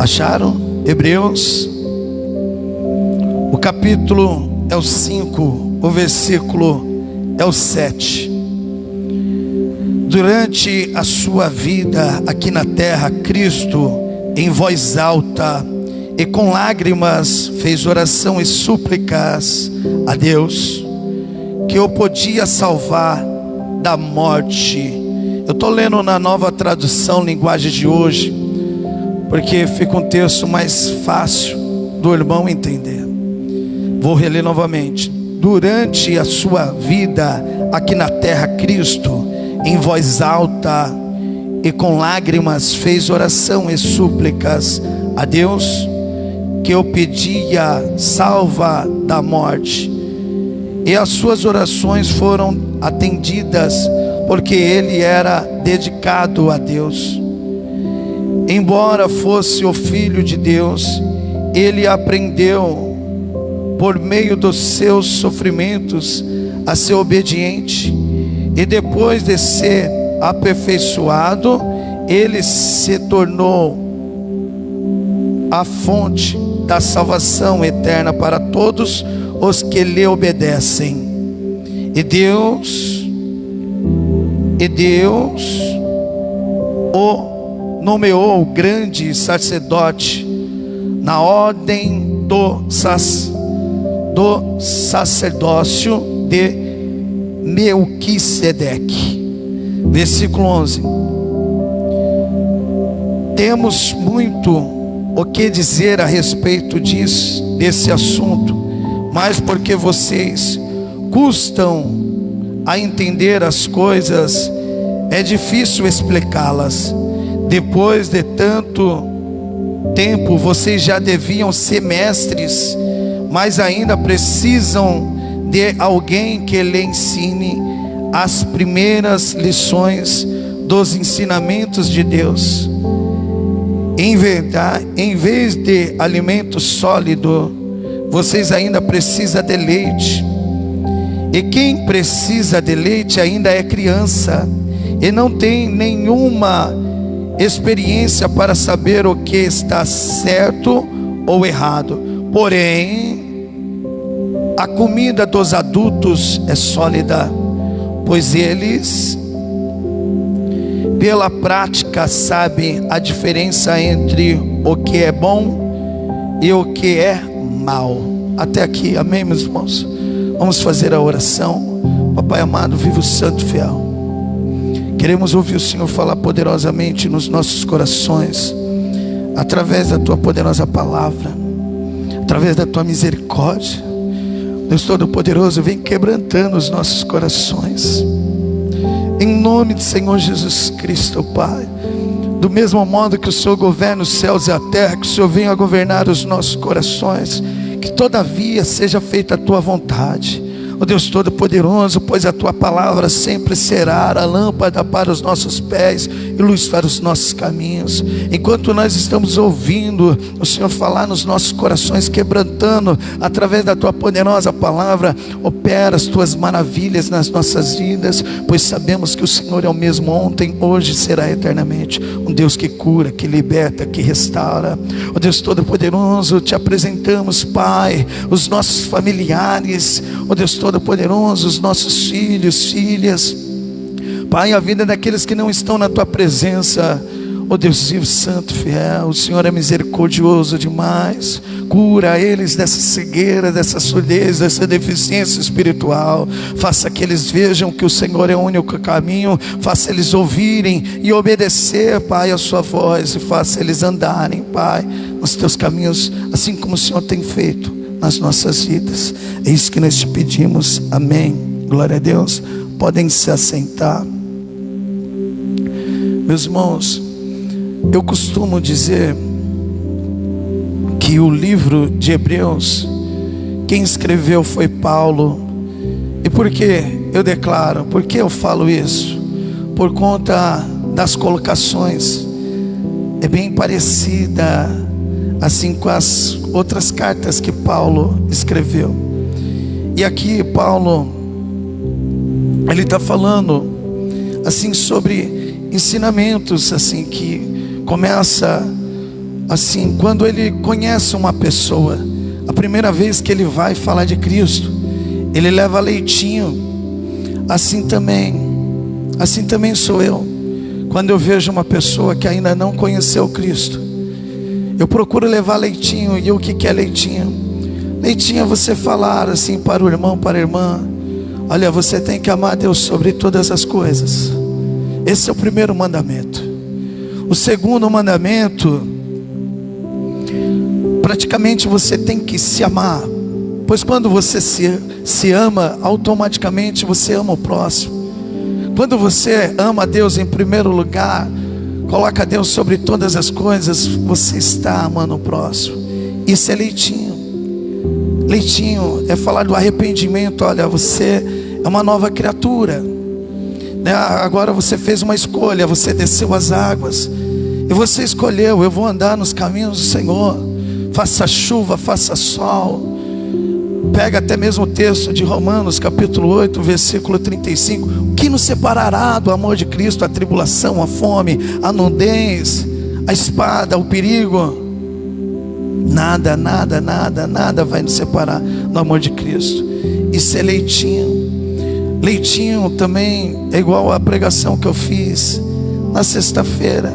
Acharam? Hebreus, o capítulo é o 5, o versículo é o 7. Durante a sua vida aqui na terra, Cristo, em voz alta e com lágrimas, fez oração e súplicas a Deus, que o podia salvar da morte. Eu estou lendo na Nova Tradução, linguagem de hoje, porque fica um texto mais fácil do irmão entender. Vou reler novamente. Durante a sua vida aqui na terra, Cristo, em voz alta e com lágrimas, fez oração e súplicas a Deus, que o pedia salva da morte. E as suas orações foram atendidas, porque ele era dedicado a Deus. Embora fosse o Filho de Deus, ele aprendeu, por meio dos seus sofrimentos, a ser obediente. E depois de ser aperfeiçoado, ele se tornou a fonte da salvação eterna para todos os que lhe obedecem. E Deus o nomeou grande sacerdote na ordem do sacerdócio de Melquisedeque. Versículo 11. Temos muito o que dizer a respeito desse assunto, mas porque vocês custam a entender as coisas, é difícil explicá-las. Depois de tanto tempo, vocês já deviam ser mestres, mas ainda precisam de alguém que lhe ensine as primeiras lições dos ensinamentos de Deus. Em verdade, em vez de alimento sólido, vocês ainda precisam de leite. E quem precisa de leite ainda é criança e não tem nenhuma experiência para saber o que está certo ou errado. Porém, a comida dos adultos é sólida, pois eles, pela prática, sabem a diferença entre o que é bom e o que é mal. Até aqui, amém, meus irmãos? Vamos fazer a oração. Papai amado, vivo, santo, fiel, queremos ouvir o Senhor falar poderosamente nos nossos corações, através da Tua poderosa palavra, através da Tua misericórdia. Deus Todo-Poderoso, vem quebrantando os nossos corações, em nome do Senhor Jesus Cristo, Pai. Do mesmo modo que o Senhor governa os céus e a terra, que o Senhor venha governar os nossos corações, que todavia seja feita a Tua vontade, ó Deus Todo-Poderoso, pois a Tua palavra sempre será a lâmpada para os nossos pés e luz para os nossos caminhos. Enquanto nós estamos ouvindo o Senhor falar nos nossos corações, quebrantando através da Tua poderosa palavra, opera as Tuas maravilhas nas nossas vidas, pois sabemos que o Senhor é o mesmo ontem, hoje e será eternamente. Um Deus que cura, que liberta, que restaura. Ó Deus Todo-Poderoso, Te apresentamos, Pai, os nossos familiares, ó Deus Todo-Poderoso, os nossos filhos, filhas, Pai, a vida daqueles que não estão na Tua presença. Ó Deus vivo, santo, fiel, o Senhor é misericordioso demais. Cura eles dessa cegueira, dessa surdez, dessa deficiência espiritual. Faça que eles vejam que o Senhor é o único caminho. Faça eles ouvirem e obedecer, Pai, a Sua voz. E faça eles andarem, Pai, nos Teus caminhos, assim como o Senhor tem feito nas nossas vidas. É isso que nós Te pedimos, amém. Glória a Deus. Podem se assentar. Meus irmãos, eu costumo dizer que o livro de Hebreus, quem escreveu foi Paulo. E por que eu declaro? Por que eu falo isso? Por conta das colocações. É bem parecida assim com as outras cartas que Paulo escreveu. E aqui Paulo, ele está falando assim sobre ensinamentos assim que começa assim, quando ele conhece uma pessoa, a primeira vez que ele vai falar de Cristo, ele leva leitinho. Assim também sou eu. Quando eu vejo uma pessoa que ainda não conheceu Cristo, eu procuro levar leitinho. E o que é leitinho? Leitinho é você falar assim para o irmão, para a irmã: olha, você tem que amar a Deus sobre todas as coisas. Esse é o primeiro mandamento. O segundo mandamento, praticamente você tem que se amar, pois quando você se ama, automaticamente você ama o próximo. Quando você ama a Deus em primeiro lugar, coloca Deus sobre todas as coisas, você está amando o próximo. Isso é leitinho. Leitinho é falar do arrependimento. Olha, você é uma nova criatura, né? Agora você fez uma escolha, você desceu as águas e você escolheu: eu vou andar nos caminhos do Senhor, faça chuva, faça sol. Pega até mesmo o texto de Romanos capítulo 8, versículo 35. O que nos separará do amor de Cristo? A tribulação, a fome, a nudez, a espada, o perigo? Nada vai nos separar do amor de Cristo. Isso é leitinho. Leitinho também é igual à pregação que eu fiz na sexta-feira.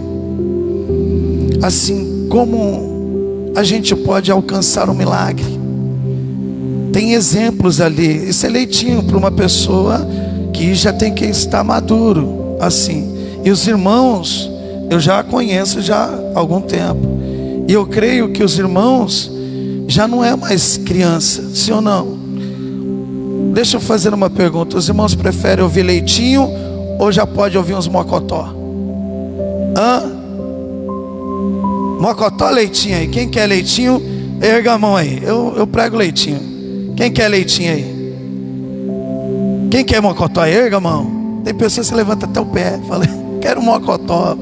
Assim, como a gente pode alcançar um milagre? Tem exemplos ali. Isso é leitinho para uma pessoa que já tem que estar maduro, assim. E os irmãos, eu já conheço já há algum tempo. E eu creio que os irmãos já não é mais criança, sim ou não? Deixa eu fazer uma pergunta: os irmãos preferem ouvir leitinho ou já pode ouvir uns mocotó? Mocotó, leitinho aí. Quem quer leitinho, erga a mão aí. Eu prego leitinho. Quem quer leitinho aí? Quem quer mocotó? Erga a mão. Tem pessoas que levantam até o pé, fala: quero mocotó.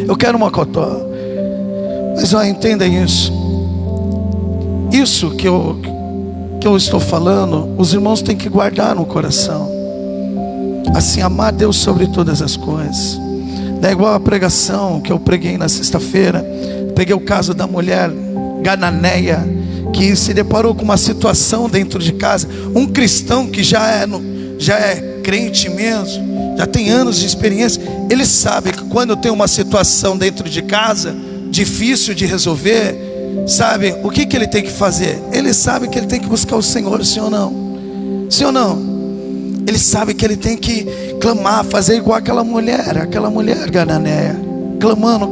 Eu quero mocotó. Mas ó, entenda isso. Isso que eu estou falando, os irmãos têm que guardar no coração. Assim, amar Deus sobre todas as coisas. Não é igual a pregação que eu preguei na sexta-feira. Peguei o caso da mulher Cananeia, que se deparou com uma situação dentro de casa. Um cristão que já é crente mesmo, já tem anos de experiência, ele sabe que quando tem uma situação dentro de casa difícil de resolver, sabe o que ele tem que fazer? Ele sabe que ele tem que buscar o Senhor, sim ou não? Sim ou não? Ele sabe que ele tem que clamar, fazer igual aquela mulher Cananeia, clamando: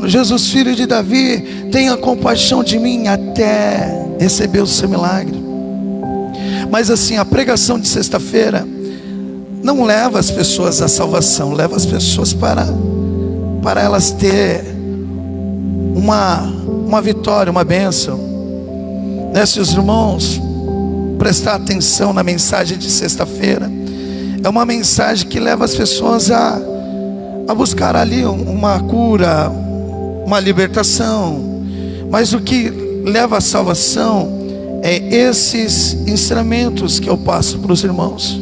Jesus, filho de Davi, tenha compaixão de mim, até receber o seu milagre. Mas assim, a pregação de sexta-feira não leva as pessoas à salvação, leva as pessoas para elas ter uma vitória, uma bênção, né? Se os irmãos prestar atenção na mensagem de sexta-feira, é uma mensagem que leva as pessoas a buscar ali uma cura, uma libertação. Mas o que leva à salvação é esses ensinamentos que eu passo para os irmãos,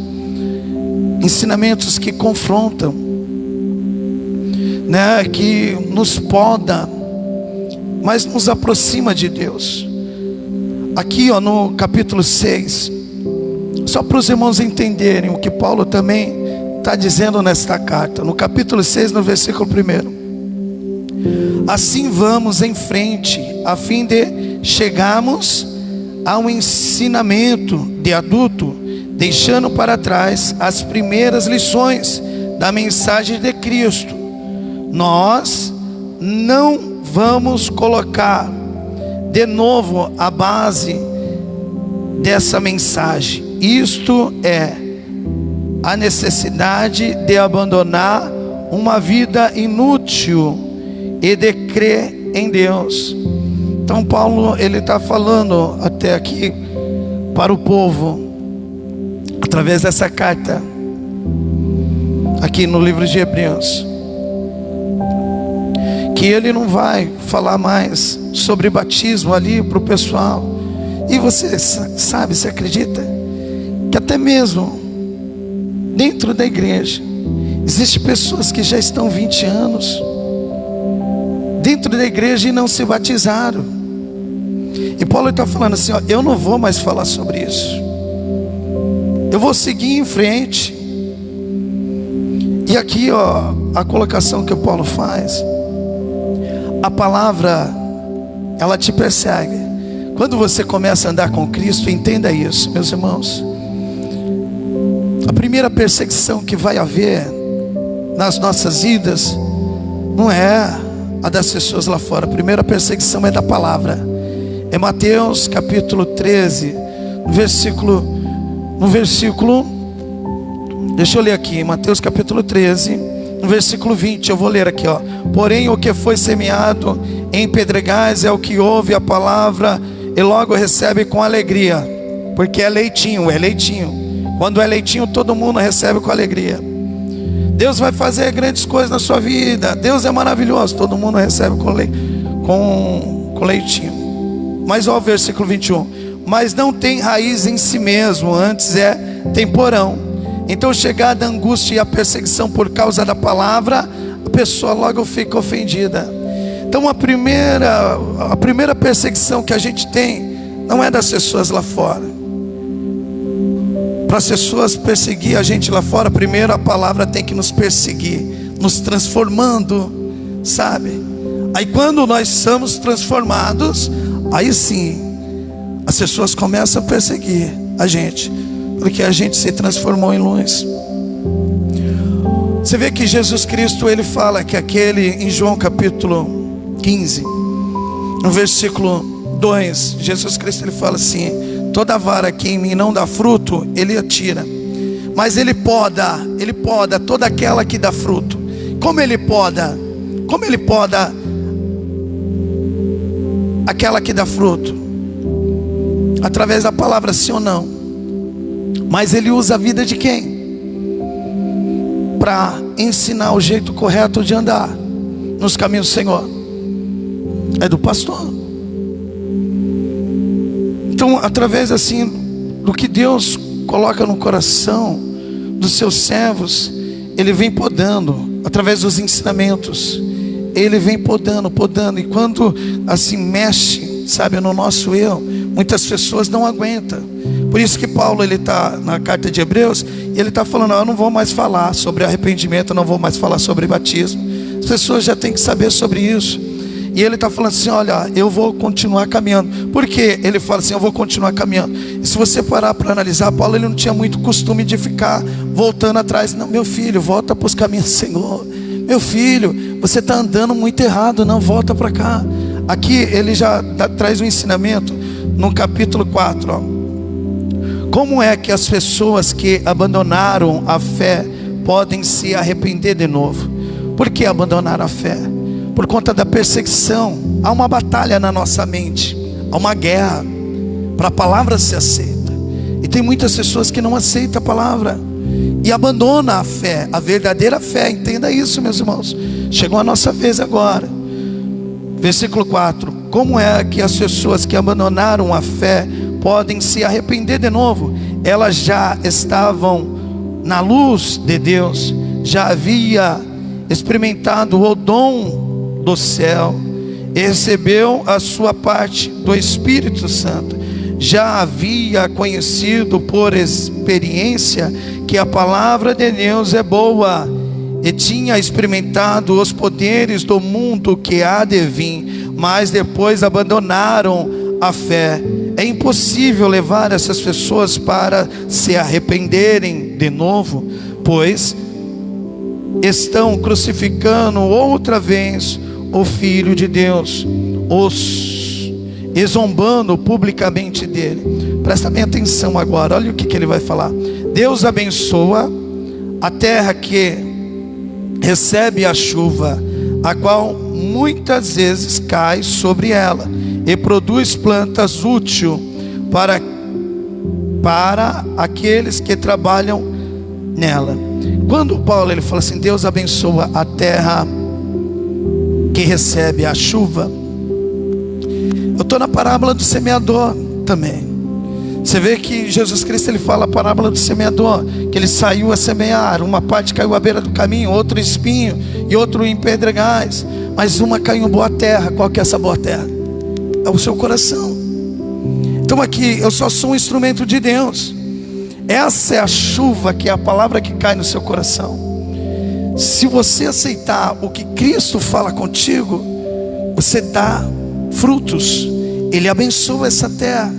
ensinamentos que confrontam, né, que nos poda, mas nos aproxima de Deus. Aqui ó, no capítulo 6, só para os irmãos entenderem o que Paulo também está dizendo nesta carta, no capítulo 6, no versículo 1: assim vamos em frente, a fim de chegarmos a um ensinamento de adulto, deixando para trás as primeiras lições da mensagem de Cristo. Nós não vamos colocar de novo a base dessa mensagem. Isto é a necessidade de abandonar uma vida inútil e de crer em Deus. Então Paulo, ele está falando até aqui para o povo, através dessa carta, aqui no livro de Hebreus, que ele não vai falar mais sobre batismo ali para o pessoal. E você sabe, você acredita que até mesmo dentro da igreja existem pessoas que já estão 20 anos dentro da igreja e não se batizaram. E Paulo está falando assim, ó, eu não vou mais falar sobre isso. Eu vou seguir em frente. E aqui, ó, a colocação que o Paulo faz. A palavra, ela te persegue. Quando você começa a andar com Cristo, entenda isso, meus irmãos. A primeira perseguição que vai haver nas nossas vidas não é a das pessoas lá fora. A primeira perseguição é da palavra. É Mateus capítulo 13, no versículo, deixa eu ler aqui, Mateus capítulo 13, no versículo 20, eu vou ler aqui, ó. Porém o que foi semeado em pedregais é o que ouve a palavra e logo recebe com alegria, porque é leitinho. Quando é leitinho, todo mundo recebe com alegria. Deus vai fazer grandes coisas na sua vida, Deus é maravilhoso, todo mundo recebe com leitinho. Mas olha o versículo 21. Mas não tem raiz em si mesmo, antes é temporão. Então chegada a angústia e a perseguição por causa da palavra, a pessoa logo fica ofendida. Então a primeira perseguição que a gente tem não é das pessoas lá fora. Para as pessoas perseguir a gente lá fora, primeiro a palavra tem que nos perseguir, nos transformando, sabe? Aí quando nós somos transformados, aí sim as pessoas começam a perseguir a gente, porque a gente se transformou em luz. Você vê que Jesus Cristo, ele fala que aquele, em João capítulo 15, no versículo 2, Jesus Cristo ele fala assim: toda vara que em mim não dá fruto, ele atira, mas ele poda toda aquela que dá fruto. Como ele poda aquela que dá fruto? Através da palavra, sim ou não? Mas ele usa a vida de quem? Para ensinar o jeito correto de andar nos caminhos do Senhor. É do pastor. Então, através assim do que Deus coloca no coração dos seus servos, ele vem podando, através dos ensinamentos. Ele vem podando, e quando assim mexe, sabe, no nosso eu, muitas pessoas não aguentam. Por isso que Paulo, ele está na carta de Hebreus, e ele está falando: eu não vou mais falar sobre arrependimento, eu não vou mais falar sobre batismo. As pessoas já têm que saber sobre isso. E ele está falando assim: olha, eu vou continuar caminhando. Por que ele fala assim, eu vou continuar caminhando? E se você parar para analisar, Paulo, ele não tinha muito costume de ficar voltando atrás. Não, meu filho, volta para os caminhos do Senhor. Meu filho, você está andando muito errado, não, volta para cá. Aqui ele já traz um ensinamento no capítulo 4, ó. Como é que as pessoas que abandonaram a fé podem se arrepender de novo? Por que abandonaram a fé? Por conta da perseguição. Há uma batalha na nossa mente, há uma guerra para a palavra ser aceita. E tem muitas pessoas que não aceitam a palavra e abandonam a fé, a verdadeira fé. Entenda isso, meus irmãos. Chegou a nossa vez agora. Versículo 4. Como é que as pessoas que abandonaram a fé podem se arrepender de novo? Elas já estavam na luz de Deus, já havia experimentado o dom do céu, e recebeu a sua parte do Espírito Santo. Já havia conhecido por experiência que a palavra de Deus é boa, e tinha experimentado os poderes do mundo que há de vir, mas depois abandonaram a fé. É impossível levar essas pessoas para se arrependerem de novo, pois estão crucificando outra vez o Filho de Deus, e zombando publicamente dele. Presta bem atenção agora, olha o que ele vai falar. Deus abençoa a terra que recebe a chuva, a qual muitas vezes cai sobre ela, e produz plantas úteis para aqueles que trabalham nela. Quando Paulo ele fala assim, Deus abençoa a terra que recebe a chuva, eu estou na parábola do semeador também. Você vê que Jesus Cristo ele fala a parábola do semeador, que ele saiu a semear, uma parte caiu à beira do caminho, outro espinho e outro em pedregais. mas uma caiu em boa terra. Qual que é essa boa terra? É o seu coração. Então aqui, eu só sou um instrumento de Deus. Essa é a chuva, que é a palavra que cai no seu coração. Se você aceitar o que Cristo fala contigo, você dá frutos. Ele abençoa essa terra.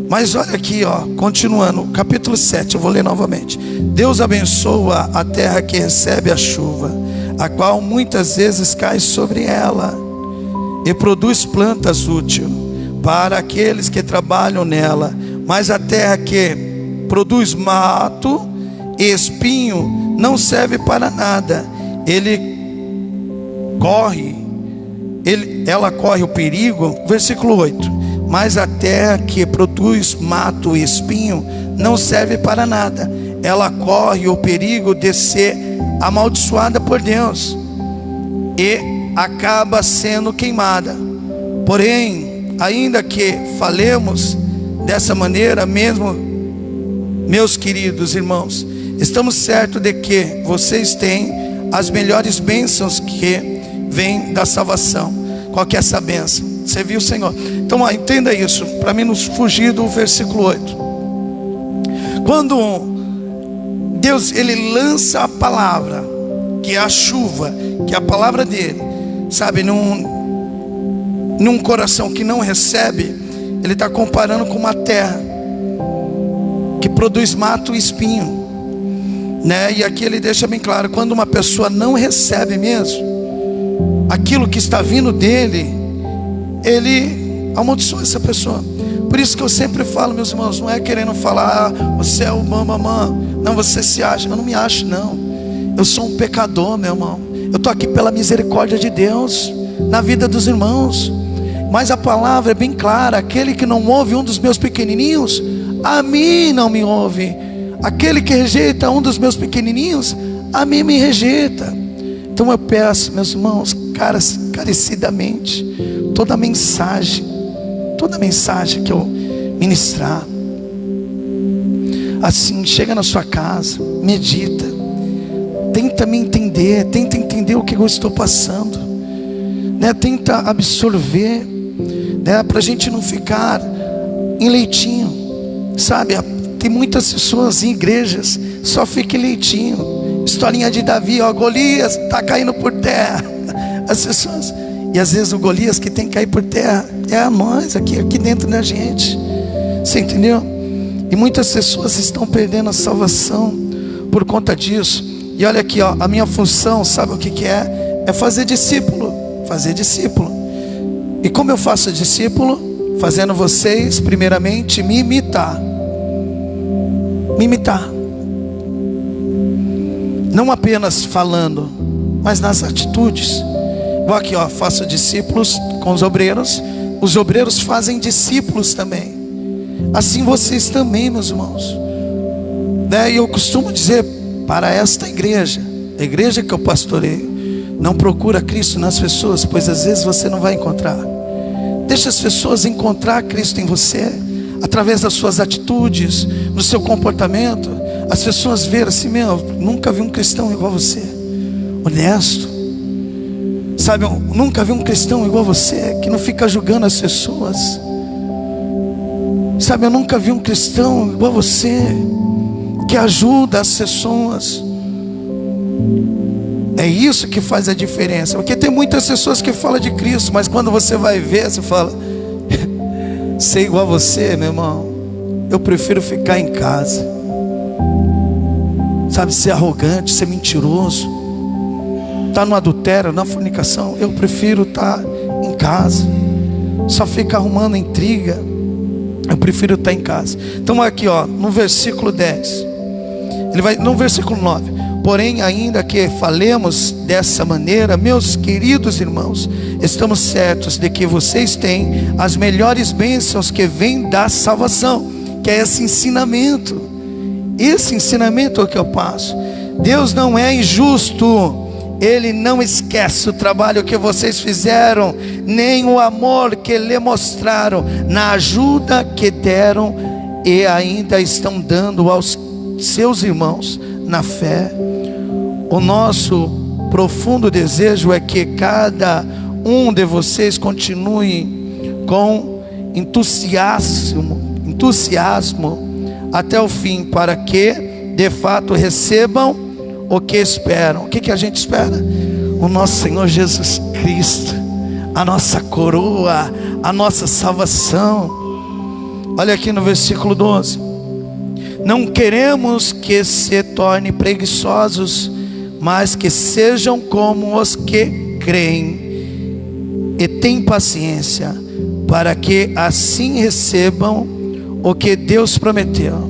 Mas olha aqui, continuando, capítulo 7, eu vou ler novamente. Deus abençoa a terra que recebe a chuva, a qual muitas vezes cai sobre ela, e produz plantas úteis para aqueles que trabalham nela. Mas a terra que produz mato e espinho não serve para nada. Ela corre o perigo, versículo 8. Mas a terra que produz mato e espinho não serve para nada. Ela corre o perigo de ser amaldiçoada por Deus e acaba sendo queimada. Porém, ainda que falemos dessa maneira mesmo, meus queridos irmãos, estamos certos de que vocês têm as melhores bênçãos que vêm da salvação. Qual que é essa bênção? Você viu, Senhor? Então entenda isso, para mim não fugir do versículo 8. Quando Deus, Ele lança a palavra, que é a chuva, que é a palavra dele, sabe, num coração que não recebe, Ele está comparando com uma terra que produz mato e espinho, né? E aqui Ele deixa bem claro, quando uma pessoa não recebe mesmo aquilo que está vindo dele, Ele amaldiçoa essa pessoa. Por isso que eu sempre falo, meus irmãos, não é querendo falar, você é o mamamã, não, você se acha. Eu não me acho, não. Eu sou um pecador, meu irmão. Eu estou aqui pela misericórdia de Deus na vida dos irmãos. Mas a palavra é bem clara: aquele que não ouve um dos meus pequenininhos, a mim não me ouve. Aquele que rejeita um dos meus pequenininhos, a mim me rejeita. Então eu peço, meus irmãos, carecidamente, toda mensagem que eu ministrar, assim, chega na sua casa, medita, tenta entender o que eu estou passando, né? Tenta absorver, né? Para a gente não ficar em leitinho, sabe? Tem muitas pessoas em igrejas, só fica em leitinho. Historinha de Davi, Golias está caindo por terra. As pessoas, e às vezes o Golias que tem que cair por terra é nós, aqui dentro da gente. Você entendeu? E muitas pessoas estão perdendo a salvação por conta disso. E olha aqui, a minha função, sabe o que é? É fazer discípulo. Fazer discípulo. E como eu faço discípulo? Fazendo vocês, primeiramente, me imitar. Me imitar. Não apenas falando, mas nas atitudes. Igual aqui, faço discípulos com os obreiros fazem discípulos também. Assim vocês também, meus irmãos, né? E eu costumo dizer para esta igreja, a igreja que eu pastoreio, não procura Cristo nas pessoas, pois às vezes você não vai encontrar. Deixa as pessoas encontrar Cristo em você, através das suas atitudes, no seu comportamento. As pessoas verem assim, nunca vi um cristão igual a você, honesto, sabe, eu nunca vi um cristão igual a você, que não fica julgando as pessoas, sabe, eu nunca vi um cristão igual a você, que ajuda as pessoas. É isso que faz a diferença, porque tem muitas pessoas que falam de Cristo, mas quando você vai ver, você fala, ser igual a você, meu irmão, eu prefiro ficar em casa. Sabe, ser arrogante, ser mentiroso, estar no adultério, na fornicação, eu prefiro estar em casa. Só fica arrumando intriga, eu prefiro estar em casa. Então aqui, no versículo 10, ele vai, no versículo 9: porém, ainda que falemos dessa maneira, meus queridos irmãos, estamos certos de que vocês têm as melhores bênçãos que vêm da salvação, que é esse ensinamento. Esse ensinamento é o que eu passo. Deus não é injusto. Ele não esquece o trabalho que vocês fizeram, nem o amor que lhe mostraram, na ajuda que deram e ainda estão dando aos seus irmãos na fé. O nosso profundo desejo é que cada um de vocês continue com entusiasmo até o fim, para que de fato recebam o que esperam. O que a gente espera? O nosso Senhor Jesus Cristo, a nossa coroa, a nossa salvação. Olha aqui no versículo 12: não queremos que se tornem preguiçosos, mas que sejam como os que creem e têm paciência, para que assim recebam o que Deus prometeu.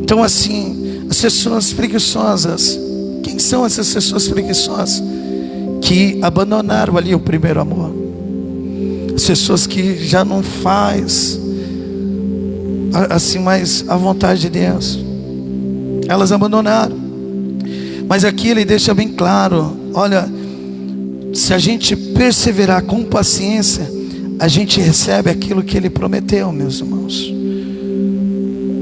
Então assim, as pessoas preguiçosas, quem são essas pessoas preguiçosas? Que abandonaram ali o primeiro amor. As pessoas que já não faz assim mais a vontade de Deus, elas abandonaram. Mas aqui ele deixa bem claro: olha, se a gente perseverar com paciência, a gente recebe aquilo que ele prometeu, meus irmãos.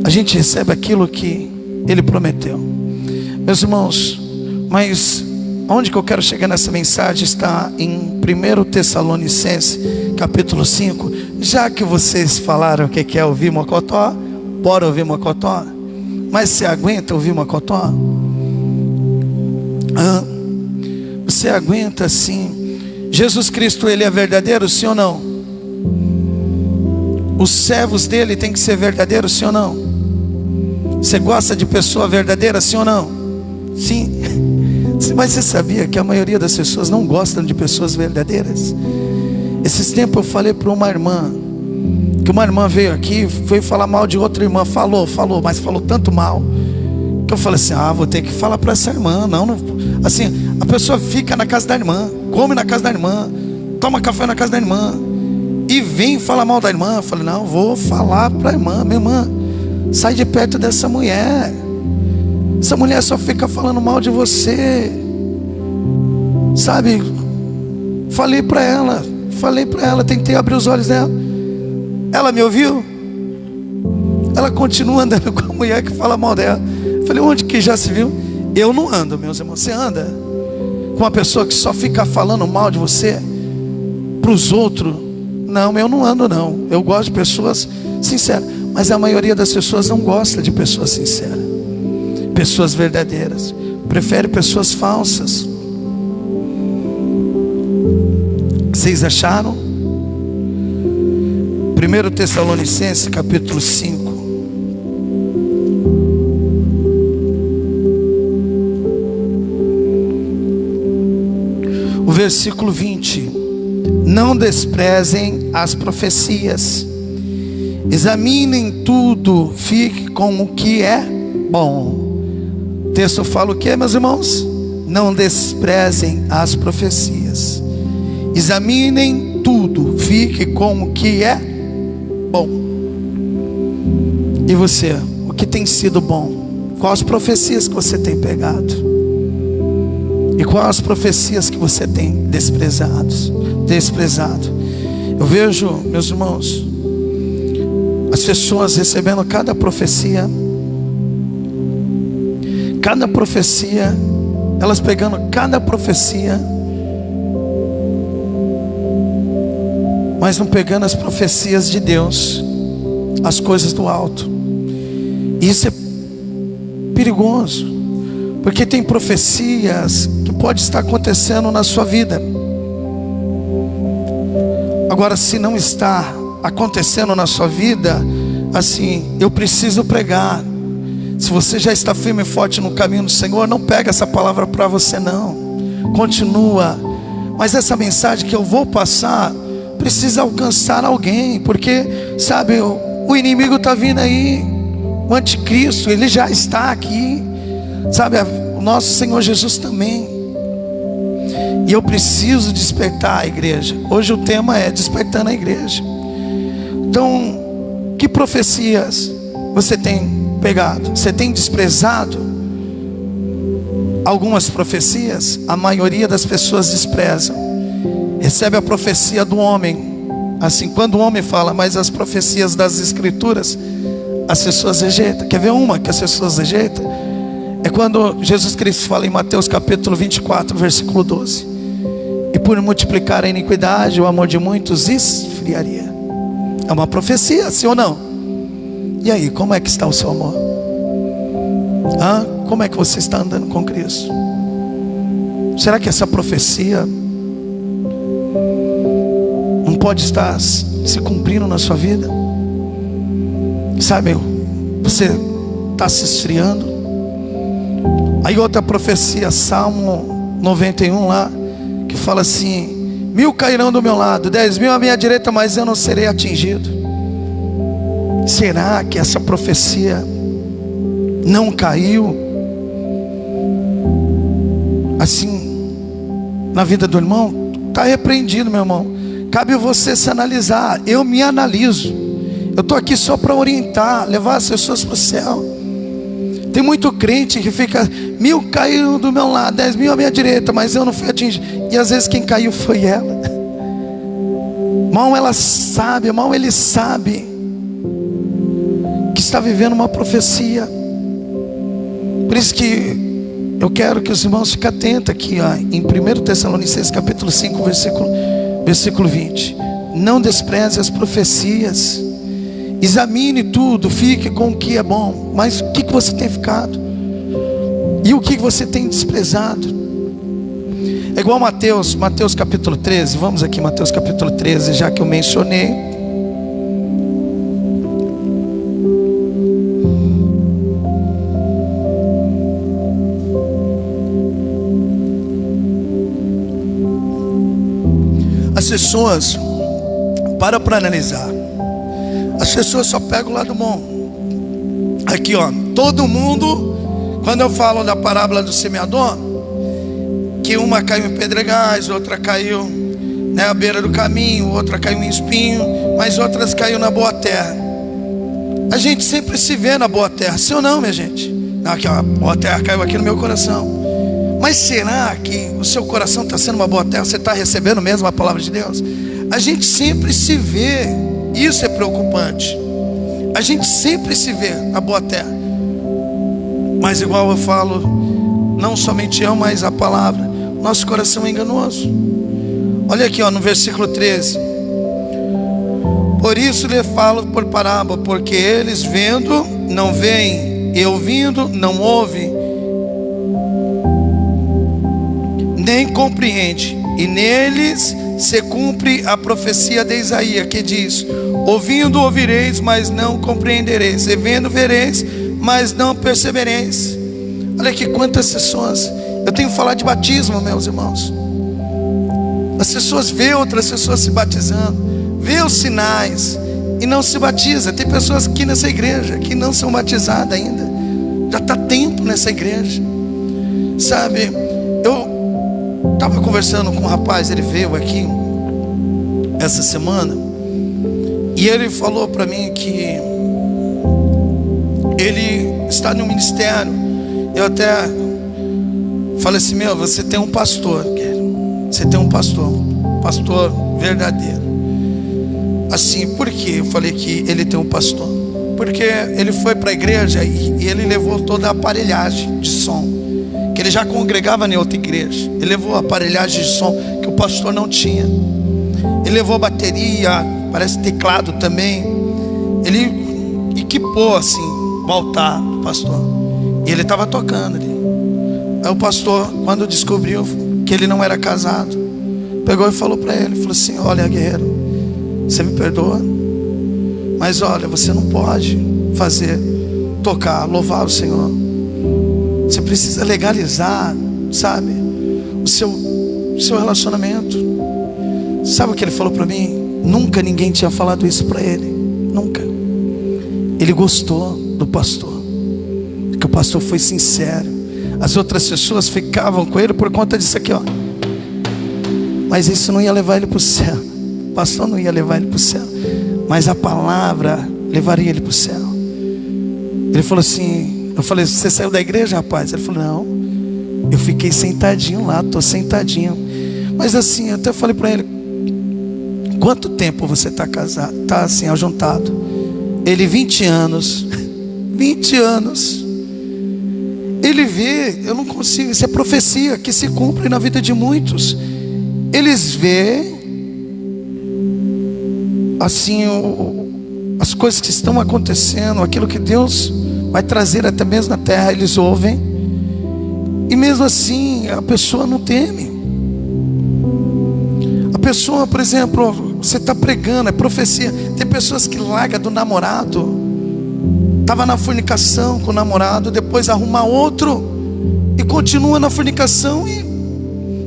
A gente recebe aquilo que ele prometeu, meus irmãos. Mas onde que eu quero chegar nessa mensagem está em 1 Tessalonicenses capítulo 5. Já que vocês falaram que quer ouvir mocotó, bora ouvir mocotó. Mas você aguenta ouvir mocotó? Você aguenta sim? Jesus Cristo, ele é verdadeiro, sim ou não? Os servos dele tem que ser verdadeiros, sim ou não? Você gosta de pessoa verdadeira, sim ou não? Sim. Mas você sabia que a maioria das pessoas não gostam de pessoas verdadeiras? Esses tempos eu falei para uma irmã, que uma irmã veio aqui, veio falar mal de outra irmã. Falou, mas falou tanto mal, que eu falei assim: vou ter que falar para essa irmã. Não, assim, a pessoa fica na casa da irmã, come na casa da irmã, toma café na casa da irmã, e vem falar mal da irmã. Eu falei: não, vou falar para a irmã. Minha irmã, sai de perto dessa mulher. Essa mulher só fica falando mal de você, sabe? Falei para ela, tentei abrir os olhos dela. Ela me ouviu? Ela continua andando com a mulher que fala mal dela. Falei: onde que já se viu? Eu não ando, meus irmãos. Você anda com uma pessoa que só fica falando mal de você para os outros? Não, eu não ando não. Eu gosto de pessoas sinceras. Mas a maioria das pessoas não gosta de pessoas sinceras, pessoas verdadeiras. Prefere pessoas falsas. Vocês acharam? 1 Tessalonicenses capítulo 5. O versículo 20: não desprezem as profecias, examinem tudo, fique com o que é bom. O texto fala o que, meus irmãos? Não desprezem as profecias, examinem tudo, fique com o que é bom. E você, o que tem sido bom? Quais as profecias que você tem pegado? E quais as profecias que você tem desprezado? Eu vejo, meus irmãos, as pessoas recebendo cada profecia, elas pegando cada profecia, mas não pegando as profecias de Deus, as coisas do alto. E isso é perigoso, porque tem profecias que pode estar acontecendo na sua vida. Agora, se não está acontecendo na sua vida, assim, eu preciso pregar. Se você já está firme e forte no caminho do Senhor, não pega essa palavra para você não, continua. Mas essa mensagem que eu vou passar precisa alcançar alguém, porque sabe, o inimigo está vindo aí, o anticristo, ele já está aqui, sabe, o nosso Senhor Jesus também. E eu preciso despertar a igreja. Hoje o tema é despertando a igreja. Então, que profecias você tem pegado? Você tem desprezado algumas profecias? A maioria das pessoas desprezam. Recebe a profecia do homem, assim, quando o homem fala, mas as profecias das escrituras as pessoas rejeitam. Quer ver uma que as pessoas rejeitam? É quando Jesus Cristo fala em Mateus capítulo 24, versículo 12: e por multiplicar a iniquidade, o amor de muitos esfriaria. É uma profecia, sim ou não? E aí, como é que está o seu amor? Como é que você está andando com Cristo? Será que essa profecia não pode estar se cumprindo na sua vida? Sabe, você está se esfriando. Aí outra profecia, Salmo 91 lá, que fala assim: 1000 cairão do meu lado, 10.000 à minha direita, mas eu não serei atingido. Será que essa profecia não caiu assim na vida do irmão? Está repreendido, meu irmão. Cabe você se analisar. Eu me analiso. Eu estou aqui só para orientar, levar as pessoas para o céu. Tem muito crente que fica: 1000 caíram do meu lado, 10.000 à minha direita, mas eu não fui atingido. E às vezes quem caiu foi ela. Irmão, ela sabe, irmão, ele sabe que está vivendo uma profecia. Por isso que eu quero que os irmãos fiquem atentos aqui, em 1 Tessalonicenses capítulo 5, versículo 20. Não despreze as profecias. Examine tudo, fique com o que é bom. Mas o que você tem ficado? E o que você tem desprezado? É igual Mateus capítulo 13. Vamos aqui, Mateus capítulo 13, já que eu mencionei. As pessoas, para analisar, as pessoas só pegam o lado bom. Aqui todo mundo, quando eu falo da parábola do semeador, que uma caiu em pedregais, outra caiu à beira do caminho, outra caiu em espinho, mas outras caiu na boa terra. A gente sempre se vê na boa terra, sim ou não, minha gente? Não, aqui a boa terra caiu aqui no meu coração. Mas será que o seu coração está sendo uma boa terra? Você está recebendo mesmo a palavra de Deus? A gente sempre se vê. Isso é preocupante. A gente sempre se vê na boa terra. Mas igual eu falo, não somente eu, mas a palavra, nosso coração é enganoso. Olha aqui no versículo 13: por isso lhe falo por parábola, porque eles vendo não veem, e ouvindo não ouvem, nem compreende. E neles se cumpre a profecia de Isaías, que diz: ouvindo ouvireis, mas não compreendereis, e vendo vereis, mas não percebereis. Olha aqui quantas pessoas. Eu tenho que falar de batismo, meus irmãos. As pessoas veem outras pessoas se batizando, vê os sinais e não se batiza. Tem pessoas aqui nessa igreja que não são batizadas ainda. Já está tempo nessa igreja. Sabe, eu estava conversando com um rapaz, ele veio aqui essa semana, e ele falou para mim que ele está no ministério. Eu até falei assim: você tem um pastor, você tem um pastor verdadeiro. Assim, por quê? Eu falei que ele tem um pastor, porque ele foi para a igreja e ele levou toda a aparelhagem de som, que ele já congregava em outra igreja. Ele levou a aparelhagem de som que o pastor não tinha. Ele levou bateria, parece teclado também. Ele equipou assim o altar do pastor, e ele estava tocando ali. Aí o pastor, quando descobriu que ele não era casado, pegou e falou para ele, falou assim: olha, guerreiro, você me perdoa, mas olha, você não pode tocar, louvar o Senhor. Você precisa legalizar, sabe, o seu relacionamento. Sabe o que ele falou para mim? Nunca ninguém tinha falado isso para ele. Nunca. Ele gostou do pastor, porque o pastor foi sincero. As outras pessoas ficavam com ele por conta disso aqui, mas isso não ia levar ele para o céu. O pastor não ia levar ele para o céu, mas a palavra levaria ele para o céu. Ele falou assim, eu falei: você saiu da igreja, rapaz? Ele falou: não, eu fiquei sentadinho lá, estou sentadinho. Mas assim, eu até falei para ele: quanto tempo você está casado? Está assim, ajuntado? Ele: 20 anos. 20 anos. ele vê, eu não consigo, isso é profecia que se cumpre na vida de muitos. Eles vê assim as coisas que estão acontecendo, aquilo que Deus vai trazer até mesmo na terra, eles ouvem, e mesmo assim a pessoa não teme. A pessoa, por exemplo, você está pregando, é profecia. Tem pessoas que largam do namorado, estava na fornicação com o namorado, depois arruma outro e continua na fornicação e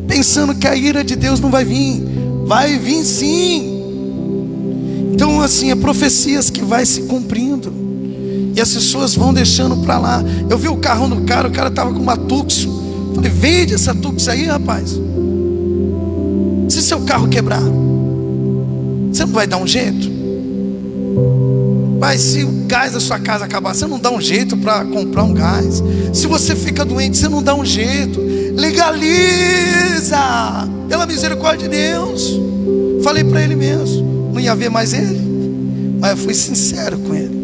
pensando que a ira de Deus não vai vir. Vai vir sim. Então assim, é profecias que vai se cumprindo, e as pessoas vão deixando para lá. Eu vi o carro do cara, o cara estava com uma Tucson. Falei, vende essa Tucson aí, rapaz. Se seu carro quebrar, você não vai dar um jeito? Mas se o gás da sua casa acabar, você não dá um jeito para comprar um gás? Se você fica doente, você não dá um jeito? Legaliza, pela misericórdia de Deus. Falei para ele mesmo, não ia ver mais ele, mas eu fui sincero com ele.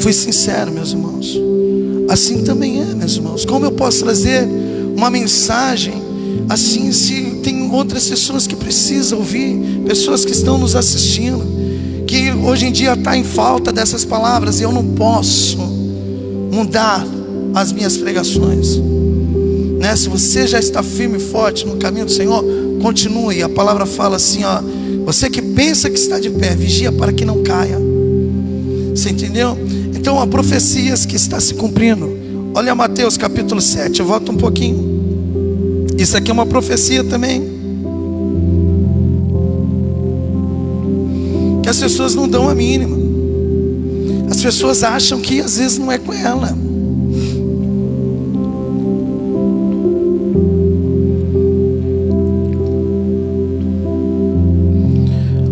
Fui sincero, meus irmãos. Assim também é, meus irmãos. Como eu posso trazer uma mensagem assim, se tem outras pessoas que precisam ouvir, pessoas que estão nos assistindo, que hoje em dia está em falta dessas palavras, e eu não posso mudar as minhas pregações, né? Se você já está firme e forte no caminho do Senhor, continue. A palavra fala assim, ó: você que pensa que está de pé, vigia para que não caia. Você entendeu? Então há profecias que está se cumprindo. Olha Mateus capítulo 7, eu volto um pouquinho. Isso aqui é uma profecia também, que as pessoas não dão a mínima. As pessoas acham que às vezes não é com ela.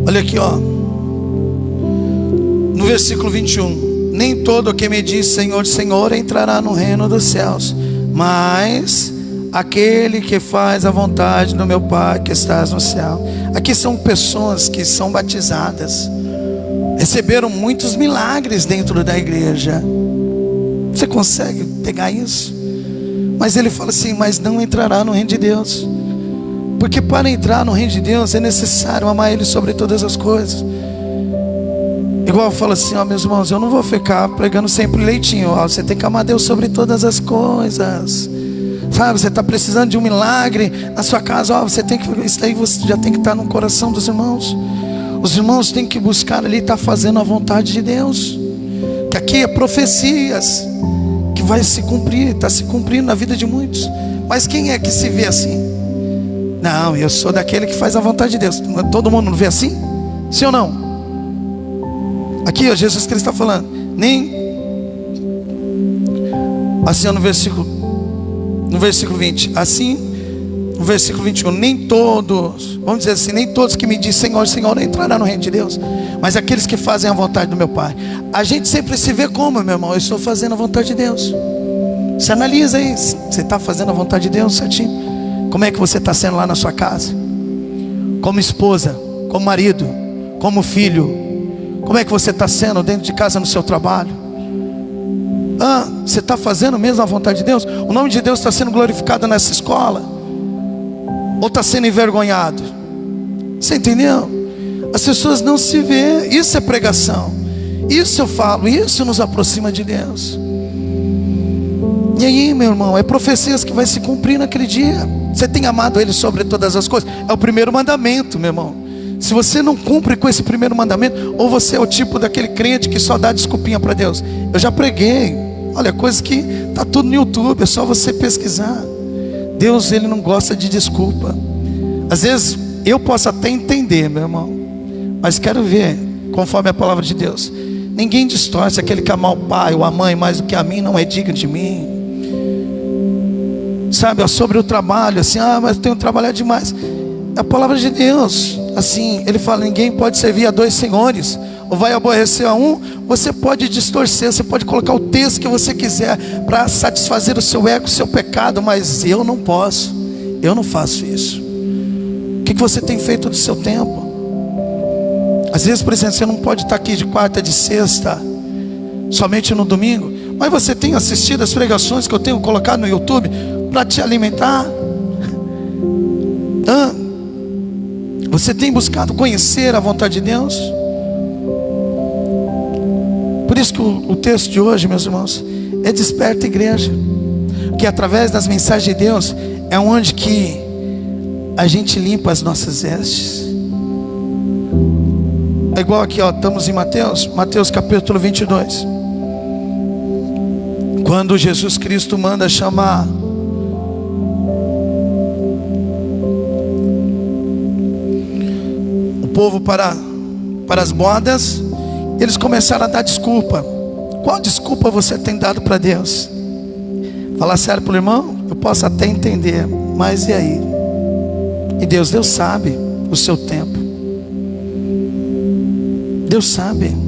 Olha aqui, ó, no versículo 21. Nem todo o que me diz Senhor, Senhor entrará no reino dos céus, mas aquele que faz a vontade do meu Pai que estás no céu. Aqui são pessoas que são batizadas, receberam muitos milagres dentro da igreja. Você consegue pegar isso? Mas ele fala assim, mas não entrará no reino de Deus. Porque para entrar no reino de Deus é necessário amar Ele sobre todas as coisas. Igual eu falo assim, ó, meus irmãos, eu não vou ficar pregando sempre leitinho, ó, você tem que amar Deus sobre todas as coisas. Sabe, você está precisando de um milagre na sua casa, ó, você tem que, isso aí você já tem que estar no coração dos irmãos. Os irmãos têm que buscar ali, estar fazendo a vontade de Deus. Que aqui é profecias que vai se cumprir, está se cumprindo na vida de muitos. Mas quem é que se vê assim? Não, eu sou daquele que faz a vontade de Deus. Todo mundo não vê assim? Sim ou não? Aqui, ó, Jesus Cristo está falando, nem assim, ó, no versículo 20, assim, no versículo 21, nem todos, vamos dizer assim, nem todos que me dizem Senhor, Senhor entrarão no reino de Deus, mas aqueles que fazem a vontade do meu Pai. A gente sempre se vê como, meu irmão? Eu estou fazendo a vontade de Deus. Você analisa aí, você está fazendo a vontade de Deus certinho? Como é que você está sendo lá na sua casa? Como esposa, como marido, como filho? Como é que você está sendo dentro de casa, no seu trabalho? Você está fazendo mesmo a vontade de Deus? O nome de Deus está sendo glorificado nessa escola? Ou está sendo envergonhado? Você entendeu? As pessoas não se vê. Isso é pregação. Isso eu falo, isso nos aproxima de Deus. E aí, meu irmão, é profecias que vai se cumprir naquele dia. Você tem amado Ele sobre todas as coisas. É o primeiro mandamento, meu irmão. Se você não cumpre com esse primeiro mandamento, ou você é o tipo daquele crente que só dá desculpinha para Deus. Eu já preguei, olha, coisa que está tudo no YouTube, é só você pesquisar. Deus, Ele não gosta de desculpa. Às vezes eu posso até entender, meu irmão, mas quero ver, conforme a palavra de Deus. Ninguém distorce: aquele que amar o pai ou a mãe mais do que a mim não é digno de mim. Sabe, sobre o trabalho, assim, mas eu tenho trabalhado demais. A palavra de Deus, assim, Ele fala, ninguém pode servir a dois senhores, ou vai aborrecer a um. Você pode distorcer, você pode colocar o texto que você quiser para satisfazer o seu ego, o seu pecado, mas eu não posso, eu não faço isso. O que você tem feito do seu tempo? Às vezes, por exemplo, você não pode estar aqui de quarta, de sexta, somente no domingo, Mas você tem assistido as pregações que eu tenho colocado no YouTube para te alimentar? Você tem buscado conhecer a vontade de Deus? Por isso que o texto de hoje, meus irmãos, é desperta igreja, que através das mensagens de Deus é onde que a gente limpa as nossas vestes. É igual aqui, ó, estamos em Mateus capítulo 22, quando Jesus Cristo manda chamar o povo para as bodas. Eles começaram a dar desculpa. Qual desculpa você tem dado para Deus? Falar sério para o irmão, eu posso até entender, mas e aí? E Deus sabe o seu tempo. Deus sabe.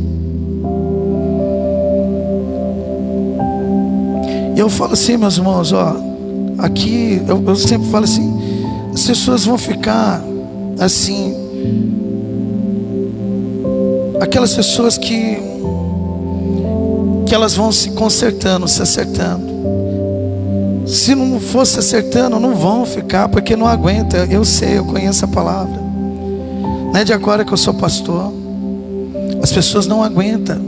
E eu falo assim, meus irmãos, ó, aqui eu sempre falo assim, as pessoas vão ficar assim, aquelas pessoas que elas vão se consertando, se acertando. Se não fosse acertando, não vão ficar, porque não aguenta. Eu sei, eu conheço a palavra. Não é de agora que eu sou pastor. As pessoas não aguentam.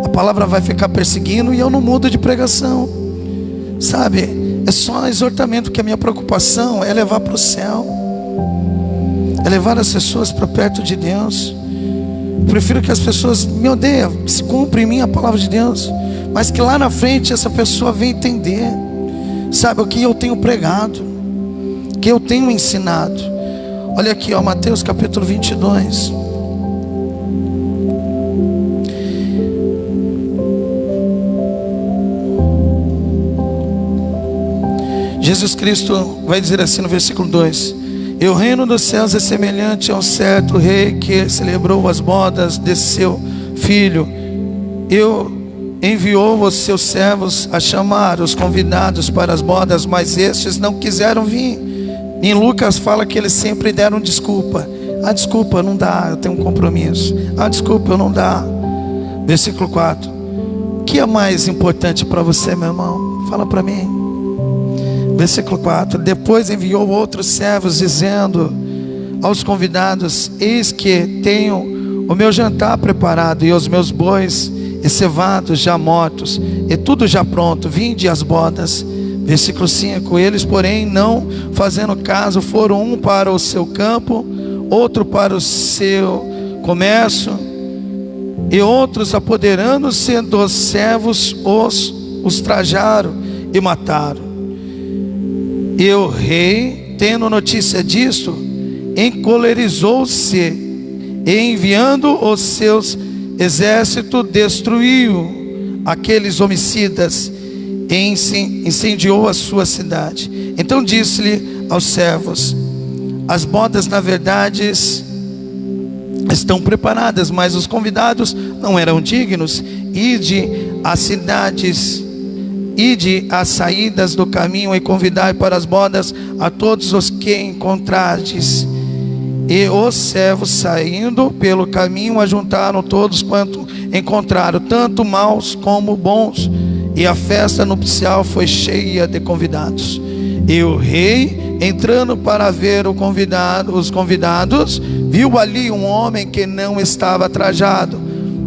A palavra vai ficar perseguindo e eu não mudo de pregação. Sabe? É só exortamento, que a minha preocupação é levar para o céu. É levar as pessoas para perto de Deus. Prefiro que as pessoas me odeiem, se cumpra em mim a palavra de Deus, mas que lá na frente essa pessoa venha entender, sabe, o que eu tenho pregado, o que eu tenho ensinado. Olha aqui, ó, Mateus capítulo 22. Jesus Cristo vai dizer assim no versículo 2: E o reino dos céus é semelhante a um certo rei que celebrou as bodas de seu filho. Enviou os seus servos a chamar os convidados para as bodas, mas estes não quiseram vir. Em Lucas fala que eles sempre deram desculpa. Desculpa, não dá, eu tenho um compromisso. Desculpa, não dá. Versículo 4. O que é mais importante para você, meu irmão? Fala para mim. Versículo 4. Depois enviou outros servos, dizendo aos convidados: Eis que tenho o meu jantar preparado, e os meus bois e cevados já mortos, e tudo já pronto, vinde às bodas. Versículo 5. Eles, porém, não fazendo caso, foram um para o seu campo, outro para o seu comércio, e outros, apoderando-se dos servos, os trajaram e mataram. E o rei, tendo notícia disto, encolerizou-se, e enviando os seus exércitos, destruiu aqueles homicidas e incendiou a sua cidade. Então disse-lhe aos servos: As bodas na verdade estão preparadas, mas os convidados não eram dignos. Ide às cidades, ide às saídas do caminho e convidai para as bodas a todos os que encontrardes. E os servos, saindo pelo caminho, ajuntaram todos quanto encontraram, tanto maus como bons, e a festa nupcial foi cheia de convidados. E o rei, entrando para ver os convidados, viu ali um homem que não estava trajado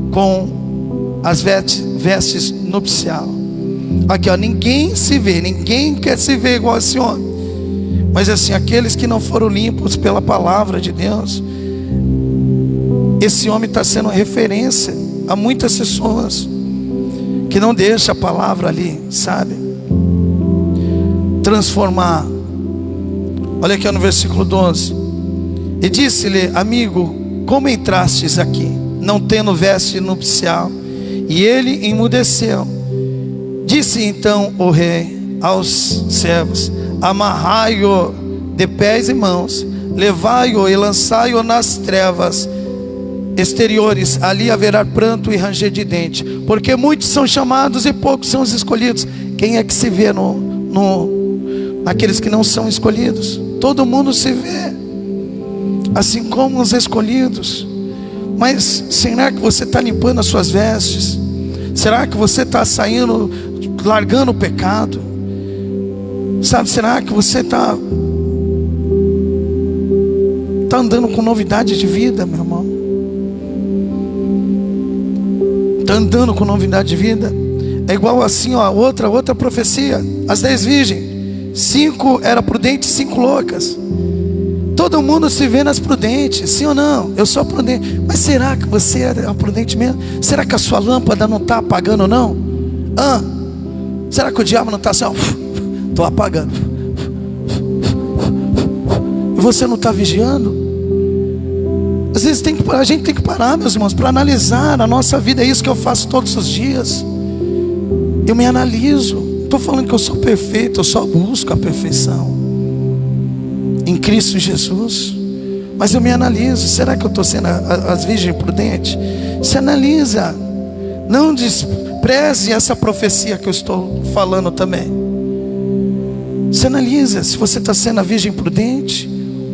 com as vestes nupcial. Aqui, ó, ninguém se vê, ninguém quer se ver igual a esse homem. Mas assim, aqueles que não foram limpos pela palavra de Deus, esse homem está sendo referência a muitas pessoas que não deixam a palavra ali, sabe, transformar. Olha aqui no versículo 12. E disse-lhe: Amigo, como entrastes aqui, não tendo veste nupcial? E ele emudeceu. Disse então o rei aos servos: Amarrai-o de pés e mãos, levai-o e lançai-o nas trevas exteriores, ali haverá pranto e ranger de dente, porque muitos são chamados e poucos são os escolhidos. Quem é que se vê naqueles que não são escolhidos? Todo mundo se vê, assim como os escolhidos. Mas será que você está limpando as suas vestes? Será que você está saindo largando o pecado? Sabe, será que você está andando com novidade de vida, meu irmão? Está andando com novidade de vida? É igual assim, ó, outra profecia. As 10 virgens, 5 eram prudentes, 5 loucas. Todo mundo se vê nas prudentes, sim ou não? Eu sou prudente. Mas será que você é prudente mesmo? Será que a sua lâmpada não está apagando ou não? Será que o diabo não está assim, ó, estou apagando? E você não está vigiando? Às vezes a gente tem que parar, meus irmãos, para analisar a nossa vida. É isso que eu faço todos os dias. Eu me analiso. Não estou falando que eu sou perfeito, eu só busco a perfeição em Cristo Jesus. Mas eu me analiso. Será que eu estou sendo as virgens prudentes? Se analisa. Não despreze essa profecia que eu estou falando também. Se analisa se você está sendo a virgem prudente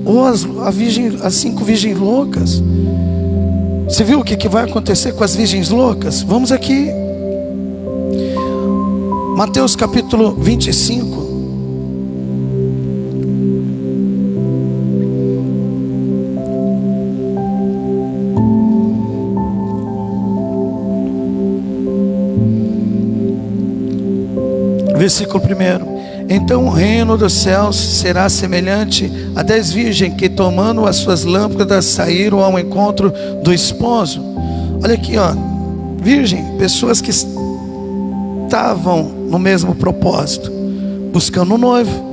ou as 5 virgens loucas. Você viu o que vai acontecer com as virgens loucas? Vamos aqui, Mateus capítulo 25. Versículo 1. Então o reino dos céus será semelhante a 10 virgens que, tomando as suas lâmpadas, saíram ao encontro do esposo. Olha aqui, ó, virgem, pessoas que estavam no mesmo propósito, buscando um noivo.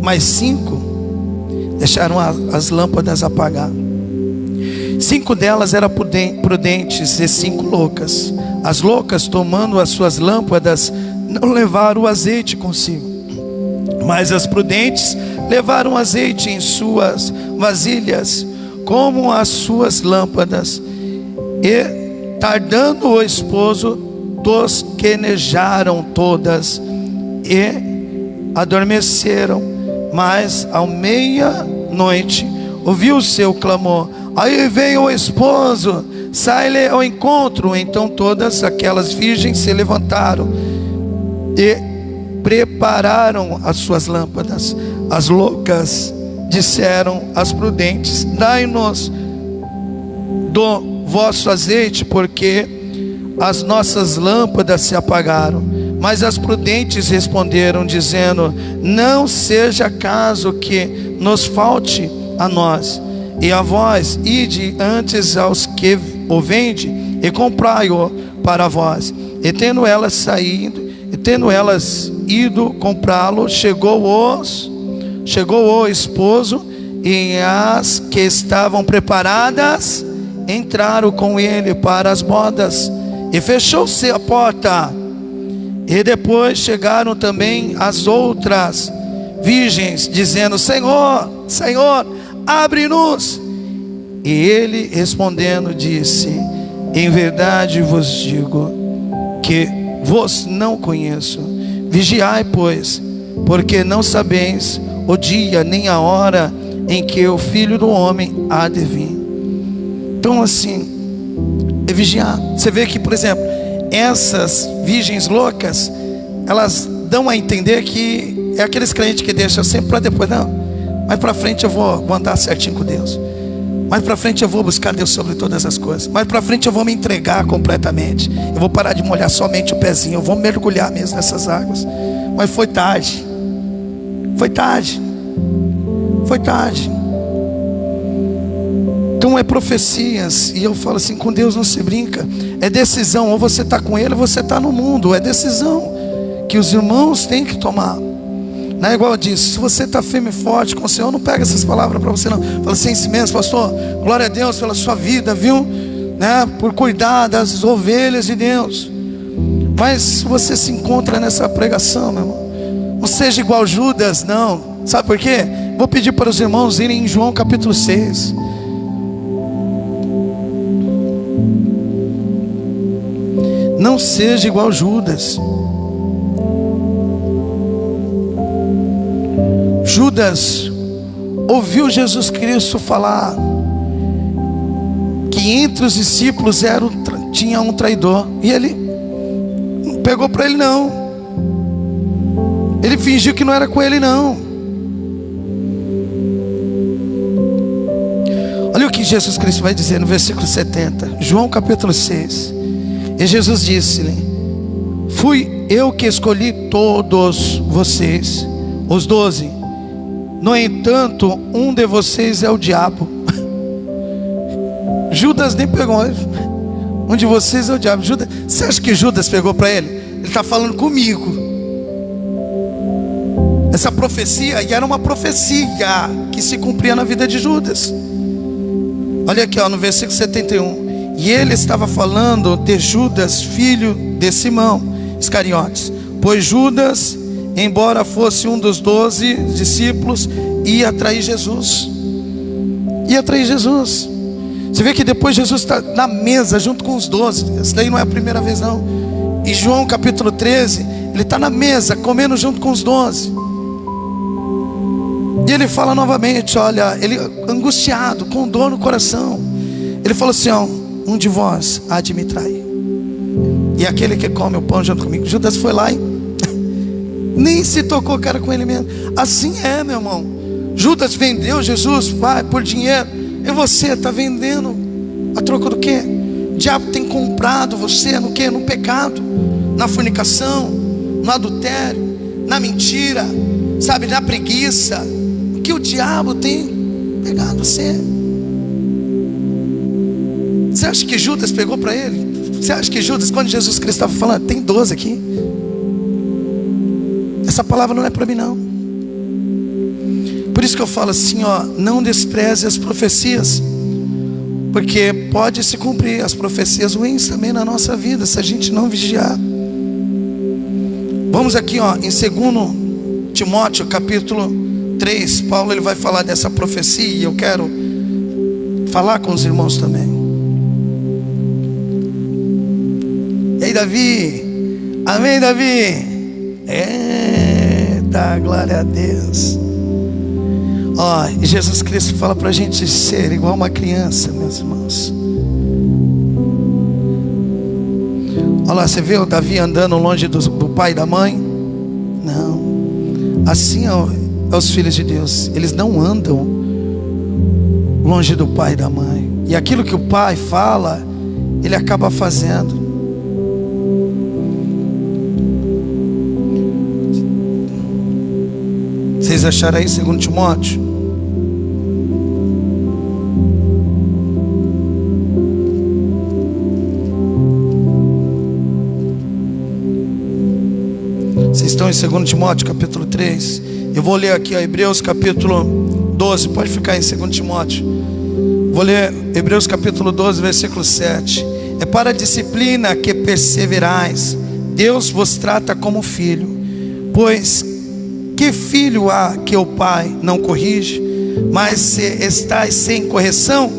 Mas 5 deixaram as lâmpadas apagar. 5 delas eram prudentes e 5 loucas. As loucas, tomando as suas lâmpadas, não levaram o azeite consigo, mas as prudentes levaram azeite em suas vasilhas, como as suas lâmpadas. E tardando o esposo, tosquenejaram todas e adormeceram. Mas ao meia-noite ouviu o seu clamor: aí vem o esposo, sai-lhe ao encontro. Então todas aquelas virgens se levantaram e prepararam as suas lâmpadas. As loucas disseram às prudentes: dai-nos do vosso azeite, porque as nossas lâmpadas se apagaram. Mas as prudentes responderam, dizendo: não seja caso que nos falte a nós e a vós, ide antes aos que o vendem e comprai-o para vós. E tendo elas ido comprá-lo, chegou o esposo, e as que estavam preparadas entraram com ele para as bodas, e fechou-se a porta. E depois chegaram também as outras virgens, dizendo: Senhor, Senhor, abre-nos. E ele respondendo disse: em verdade vos digo que vos não conheço. Vigiai, pois, porque não sabeis o dia nem a hora em que o Filho do Homem há de vir. Então assim, é vigiar. Você vê que, por exemplo, essas virgens loucas, elas dão a entender que é aqueles crentes que deixam sempre para depois. Não, mais para frente eu vou andar certinho com Deus. Mais para frente eu vou buscar Deus sobre todas as coisas. Mais para frente eu vou me entregar completamente. Eu vou parar de molhar somente o pezinho. Eu vou mergulhar mesmo nessas águas. Mas foi tarde. Foi tarde. Foi tarde. Então é profecias. E eu falo assim, com Deus não se brinca. É decisão. Ou você está com Ele ou você está no mundo. É decisão que os irmãos têm que tomar. Não é igual eu disse, se você está firme e forte com o Senhor, não pega essas palavras para você não. Fala assim, si mesmo, pastor, glória a Deus pela sua vida, viu? Né? Por cuidar das ovelhas de Deus. Mas se você se encontra nessa pregação, meu irmão, não seja igual Judas, não. Sabe por quê? Vou pedir para os irmãos irem em João capítulo 6. Não seja igual Judas. Judas ouviu Jesus Cristo falar que entre os discípulos tinha um traidor. E ele pegou para ele, não. Ele fingiu que não era com ele, não. Olha o que Jesus Cristo vai dizer no versículo 70, João capítulo 6. E Jesus disse-lhe: fui eu que escolhi todos vocês, os 12. No entanto, um de vocês é o diabo. Judas nem pegou. Um de vocês é o diabo. Judas, você acha que Judas pegou para ele? Ele está falando comigo. Essa profecia, e era uma profecia que se cumpria na vida de Judas. Olha aqui, ó, no versículo 71. E ele estava falando de Judas, filho de Simão Iscariotes. Pois Judas, embora fosse um dos 12 discípulos, ia trair Jesus. Ia trair Jesus. Você vê que depois Jesus está na mesa junto com os 12. Isso daí não é a primeira vez, não. Em João capítulo 13, ele está na mesa comendo junto com os 12. E ele fala novamente, olha, ele angustiado, com dor no coração. Ele falou assim, ó, um de vós há de me trair. E aquele que come o pão junto comigo. Judas foi lá e nem se tocou, cara, com ele mesmo. Assim é, meu irmão. Judas vendeu Jesus, vai, por dinheiro. E você está vendendo a troco do quê? O diabo tem comprado você no quê? No pecado, na fornicação, no adultério, na mentira, sabe, na preguiça. O que o diabo tem pegado você? Você acha que Judas pegou para ele? Você acha que Judas, quando Jesus Cristo estava falando, tem 12 aqui? Essa palavra não é para mim, não. Por isso que eu falo assim, ó, não despreze as profecias, porque pode se cumprir as profecias ruins também na nossa vida, se a gente não vigiar. Vamos aqui, ó, em 2 Timóteo capítulo 3, Paulo ele vai falar dessa profecia, e eu quero falar com os irmãos também. E aí, Davi? Amém, Davi? Eita, glória a Deus. Ó, e Jesus Cristo fala para a gente ser igual uma criança, meus irmãos. Olha lá, você vê o Davi andando longe do pai e da mãe? Não. Assim é os filhos de Deus. Eles não andam longe do pai e da mãe. E aquilo que o pai fala, ele acaba fazendo. Vocês acharam aí 2 Timóteo? Vocês estão em 2 Timóteo capítulo 3. Eu vou ler aqui, ó, Hebreus capítulo 12. Pode ficar em 2 Timóteo. Vou ler Hebreus capítulo 12, versículo 7. É para a disciplina que perseverais. Deus vos trata como filho. Pois que filho há que o pai não corrige? Mas se estáis sem correção,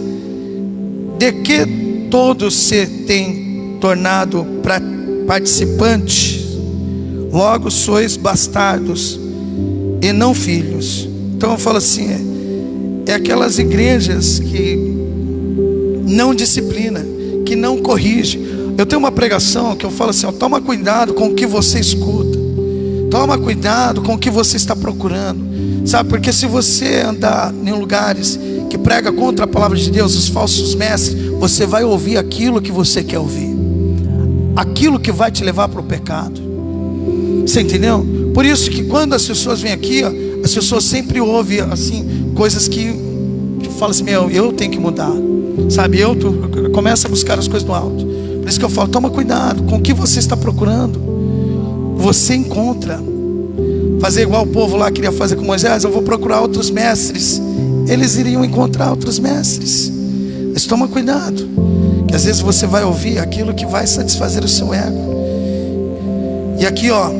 de que todos se têm tornado participantes, logo sois bastardos e não filhos. Então eu falo assim, é aquelas igrejas que não disciplina, que não corrige. Eu tenho uma pregação que eu falo assim, ó, toma cuidado com o que você escuta. Toma cuidado com o que você está procurando. Sabe, porque se você andar em lugares que prega contra a palavra de Deus, os falsos mestres, você vai ouvir aquilo que você quer ouvir, aquilo que vai te levar para o pecado. Você entendeu? Por isso que quando as pessoas vêm aqui, ó, as pessoas sempre ouvem assim, coisas que falam assim, meu, eu tenho que mudar. Sabe, começa a buscar as coisas do alto. Por isso que eu falo, toma cuidado com o que você está procurando. Você encontra. Fazer igual o povo lá queria fazer com Moisés, eu vou procurar outros mestres. Eles iriam encontrar outros mestres. Mas toma cuidado, que às vezes você vai ouvir aquilo que vai satisfazer o seu ego. E aqui, ó,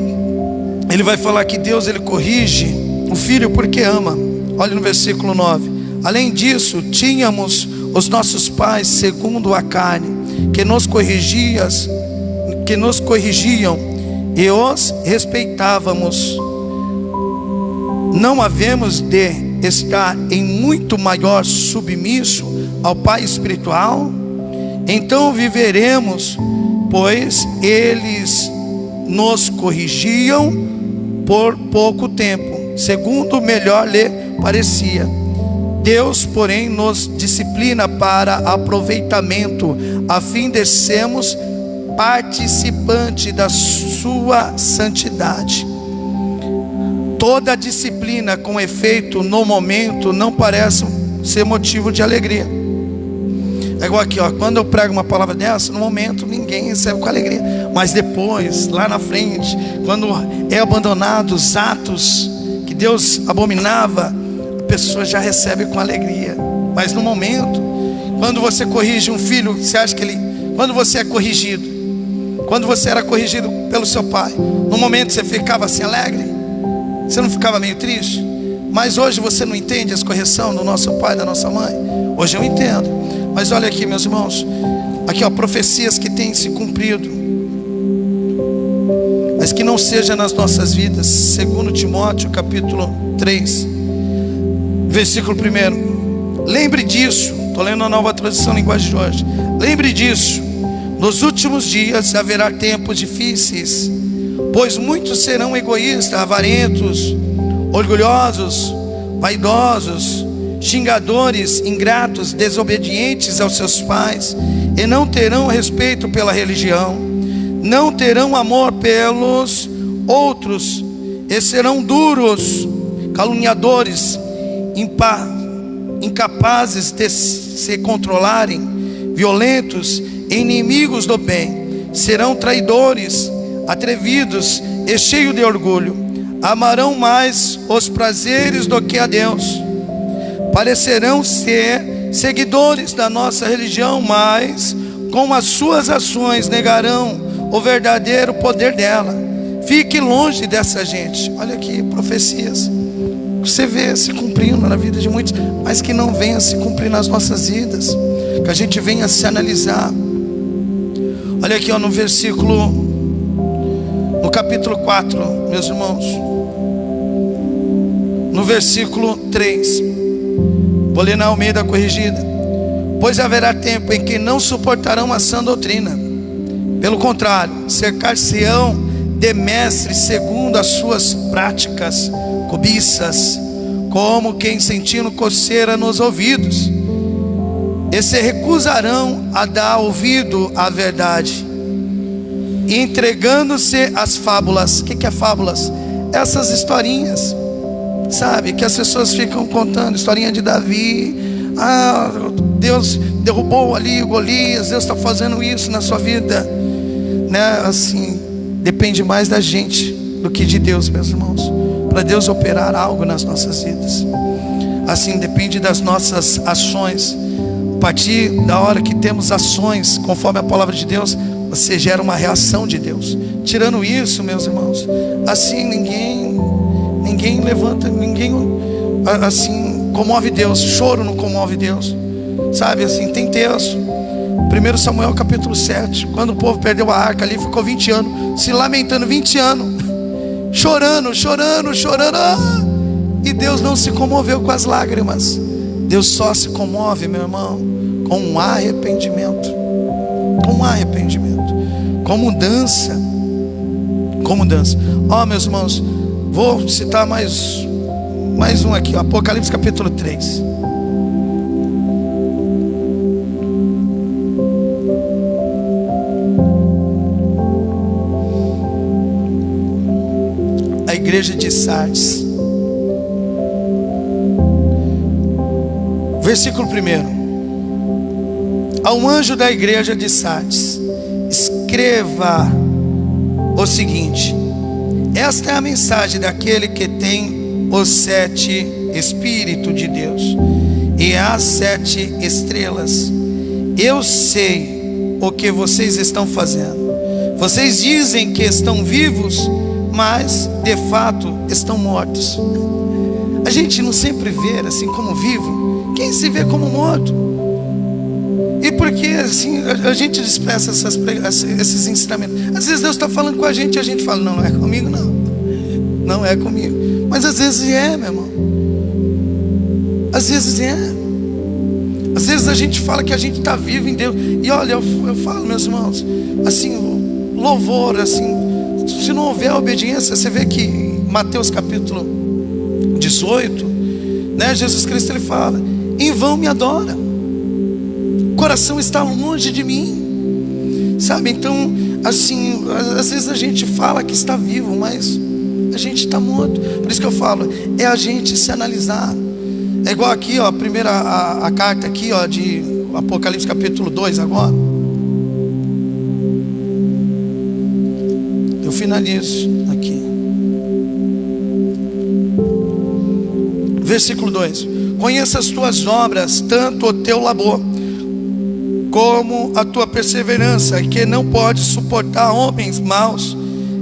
ele vai falar que Deus, ele corrige o filho porque ama. Olha no versículo 9. Além disso, tínhamos os nossos pais segundo a carne, que nos corrigiam e os respeitávamos. Não havemos de estar em muito maior submisso ao Pai espiritual? Então viveremos, pois eles nos corrigiam por pouco tempo, segundo melhor lhe parecia. Deus, porém, nos disciplina para aproveitamento, a fim de sermos participantes da sua santidade. Toda disciplina com efeito no momento não parece ser motivo de alegria. É igual aqui, ó, quando eu prego uma palavra dessa, no momento ninguém recebe com alegria, mas depois, lá na frente, quando é abandonado os atos que Deus abominava, a pessoa já recebe com alegria. Mas no momento, quando você corrige um filho, você acha que quando você é corrigido, quando você era corrigido pelo seu pai, no momento você ficava assim alegre? Você não ficava meio triste? Mas hoje você não entende as correções do nosso pai, da nossa mãe? Hoje eu entendo. Mas olha aqui, meus irmãos, aqui ó, profecias que têm se cumprido, mas que não seja nas nossas vidas. Segundo Timóteo capítulo 3, versículo 1. Lembre disso, estou lendo a Nova Tradução Linguagem de hoje. Lembre disso, nos últimos dias haverá tempos difíceis, pois muitos serão egoístas, avarentos, orgulhosos, vaidosos, xingadores, ingratos, desobedientes aos seus pais, e não terão respeito pela religião, não terão amor pelos outros, e serão duros, caluniadores, incapazes de se controlarem, violentos, inimigos do bem, serão traidores, atrevidos e cheios de orgulho, amarão mais os prazeres do que a Deus, parecerão ser seguidores da nossa religião, mas com as suas ações negarão o verdadeiro poder dela. Fique longe dessa gente. Olha aqui, profecias você vê se cumprindo na vida de muitos, mas que não venha se cumprir nas nossas vidas, que a gente venha se analisar. Olha aqui ó, no capítulo 4, meus irmãos, no versículo 3, vou ler na Almeida corrigida. Pois haverá tempo em que não suportarão a sã doutrina, pelo contrário, cercar-se-ão de mestres segundo as suas práticas cobiças, como quem sentindo coceira nos ouvidos, e se recusarão a dar ouvido à verdade, entregando-se às fábulas. O que é fábulas? Essas historinhas, sabe, que as pessoas ficam contando, historinha de Davi, Deus derrubou ali o Golias, Deus está fazendo isso na sua vida, né? Assim, depende mais da gente do que de Deus, meus irmãos, para Deus operar algo nas nossas vidas. Assim, depende das nossas ações. A partir da hora que temos ações conforme a palavra de Deus, você gera uma reação de Deus. Tirando isso, meus irmãos, assim ninguém levanta, ninguém assim comove Deus. Choro não comove Deus, sabe? Assim, tem texto, 1 Samuel capítulo 7, quando o povo perdeu a arca ali, ficou 20 anos se lamentando, 20 anos chorando, e Deus não se comoveu com as lágrimas. Deus só se comove, meu irmão, com um arrependimento, com mudança. Ó, meus irmãos, vou citar mais um aqui, ó, Apocalipse capítulo 3. A igreja de Sardes, versículo 1. Ao anjo da igreja de Sardes, escreva o seguinte: esta é a mensagem daquele que tem os 7 Espíritos de Deus e as 7 estrelas. Eu sei o que vocês estão fazendo. Vocês dizem que estão vivos, mas de fato estão mortos. A gente não sempre vê assim como vivo, quem se vê como morto. E porque assim a gente expressa esses ensinamentos. Às vezes Deus está falando com a gente fala, não é comigo, não é comigo. Mas às vezes é, meu irmão. Às vezes é. Às vezes a gente fala que a gente está vivo em Deus. E olha, eu falo, meus irmãos, assim, louvor, assim, se não houver obediência, você vê que Mateus capítulo 18, né? Jesus Cristo ele fala: em vão me adora, o coração está longe de mim, sabe? Então, assim, às vezes a gente fala que está vivo, mas a gente está morto. Por isso que eu falo, é a gente se analisar. É igual aqui, ó, a carta aqui, ó, de Apocalipse capítulo 2 agora. Eu finalizo aqui. Versículo 2: conheça as tuas obras, tanto o teu labor, como a tua perseverança, e que não pode suportar homens maus,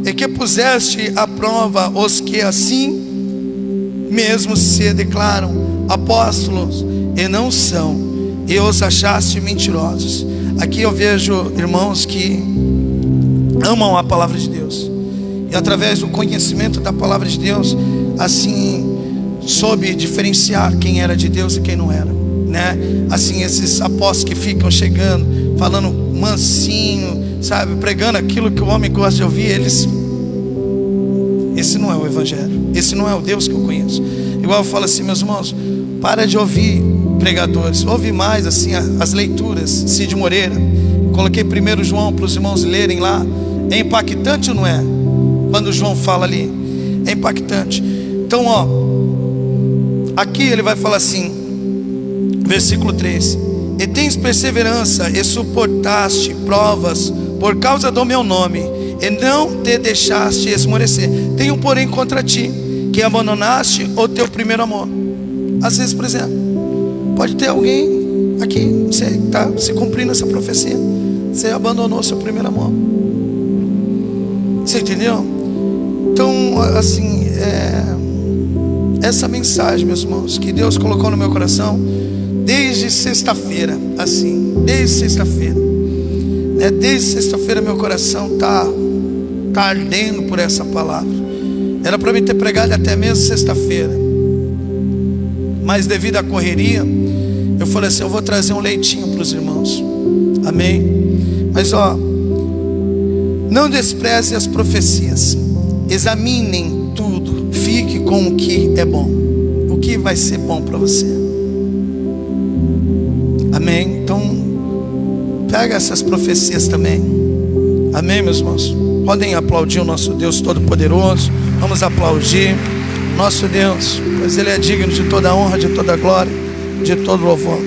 e que puseste à prova os que assim mesmo se declaram apóstolos e não são, e os achaste mentirosos. Aqui eu vejo irmãos que amam a palavra de Deus, e através do conhecimento da palavra de Deus, assim, soube diferenciar quem era de Deus e quem não era, né? Assim, esses apóstolos que ficam chegando, falando mansinho, sabe, pregando aquilo que o homem gosta de ouvir, esse não é o evangelho, esse não é o Deus que eu conheço. Igual eu falo assim, meus irmãos, para de ouvir pregadores, ouve mais assim as leituras. Cid Moreira, coloquei 1 João para os irmãos lerem lá. É impactante ou não é? Quando o João fala ali, é impactante. Então, ó, aqui ele vai falar assim, versículo 3: e tens perseverança e suportaste provas por causa do meu nome, e não te deixaste esmorecer. Tenho porém contra ti, que abandonaste o teu primeiro amor. Às vezes, por exemplo, pode ter alguém aqui, você está se cumprindo essa profecia, você abandonou o seu primeiro amor. Você entendeu? Então, assim, essa mensagem, meus irmãos, que Deus colocou no meu coração desde sexta-feira, assim, desde sexta-feira, né? Desde sexta-feira meu coração tá ardendo por essa palavra. Era para mim ter pregado até mesmo sexta-feira, mas devido à correria, eu falei assim, eu vou trazer um leitinho para os irmãos, amém? Mas ó, não despreze as profecias, examinem tudo, fique com o que é bom, o que vai ser bom para você, amém? Então, pega essas profecias também, amém, meus irmãos? Podem aplaudir o nosso Deus Todo-Poderoso. Vamos aplaudir nosso Deus, pois Ele é digno de toda honra, de toda glória, de todo louvor.